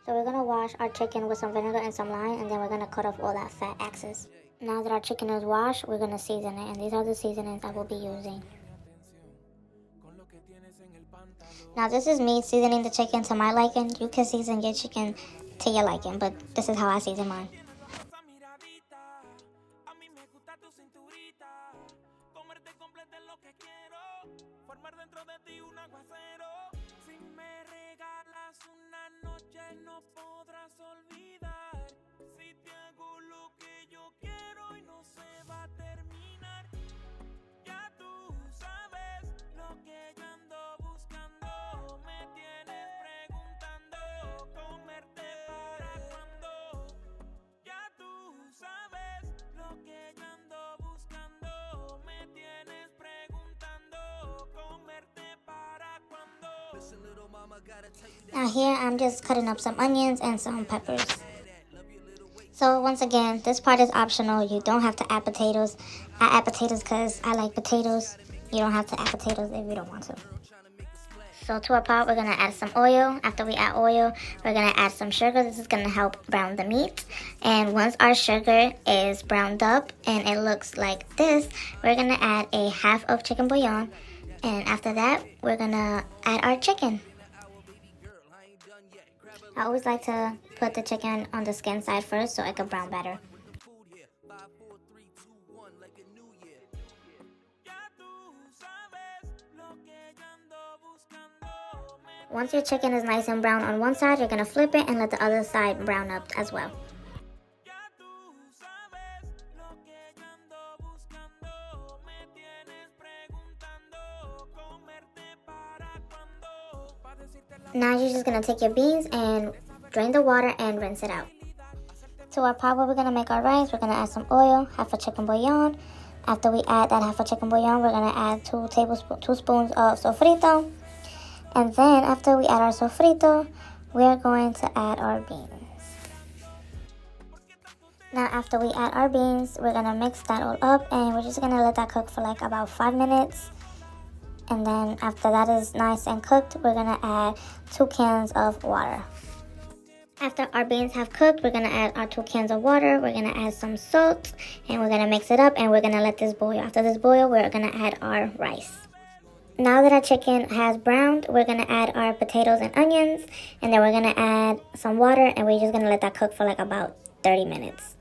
So we're gonna wash our chicken with some vinegar and some lime, and then we're gonna cut off all that fat excess. Now that our chicken is washed, we're gonna season it, and these are the seasonings I will be using. Now this is me seasoning the chicken to my liking. You can season your chicken to your liking, but this is how I season mine. Now here I'm just cutting up some onions and some peppers. So once again, this part is optional. You don't have to add potatoes. I add potatoes because I like potatoes. You don't have to add potatoes if you don't want to. So to our pot, we're going to add some oil. After we add oil, we're going to add some sugar. This is going to help brown the meat. And once our sugar is browned up and it looks like this, we're going to add a half of chicken bouillon. And after that, we're going to add our chicken. I always like to put the chicken on the skin side first so it can brown better. Once your chicken is nice and brown on one side, you're going to flip it and let the other side brown up as well. Now you're just going to take your beans and drain the water and rinse it out. To our pot where we're going to make our rice, we're going to add some oil, half a chicken bouillon. After we add that half a chicken bouillon, we're going to add 2 spoons of sofrito. And then after we add our sofrito, we're going to add our beans. Now after we add our beans, we're going to mix that all up and we're just going to let that cook for like about 5 minutes. And then after that is nice and cooked, we're going to add 2 cans of water. After our beans have cooked, we're going to add our 2 cans of water. We're going to add some salt and we're going to mix it up and we're going to let this boil. After this boil, we're going to add our rice. Now that our chicken has browned, we're going to add our potatoes and onions. And then we're going to add some water and we're just going to let that cook for like about 30 minutes.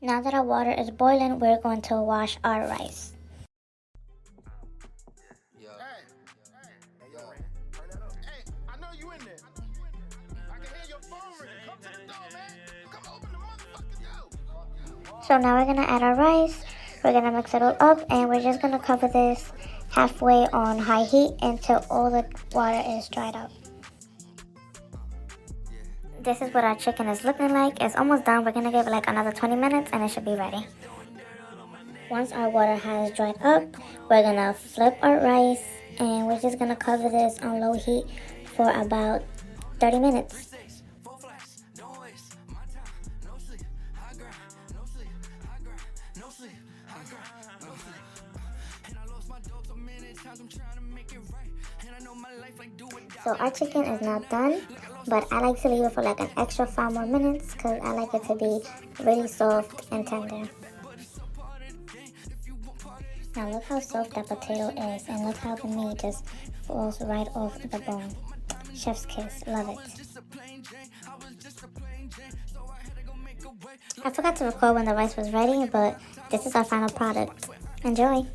Now that our water is boiling, we're going to wash our rice. So now we're going to add our rice. We're going to mix it all up and we're just going to cover this halfway on high heat until all the water is dried up. This is what our chicken is looking like. It's almost done. We're going to give it like another 20 minutes and it should be ready. Once our water has dried up, we're going to flip our rice and we're just going to cover this on low heat for about 30 minutes. So our chicken is not done, but I like to leave it for like an extra 5 more minutes because I like it to be really soft and tender. Now look how soft that potato is and look how the meat just falls right off the bone. Chef's kiss, love it. I forgot to record when the rice was ready, but this is our final product. Enjoy!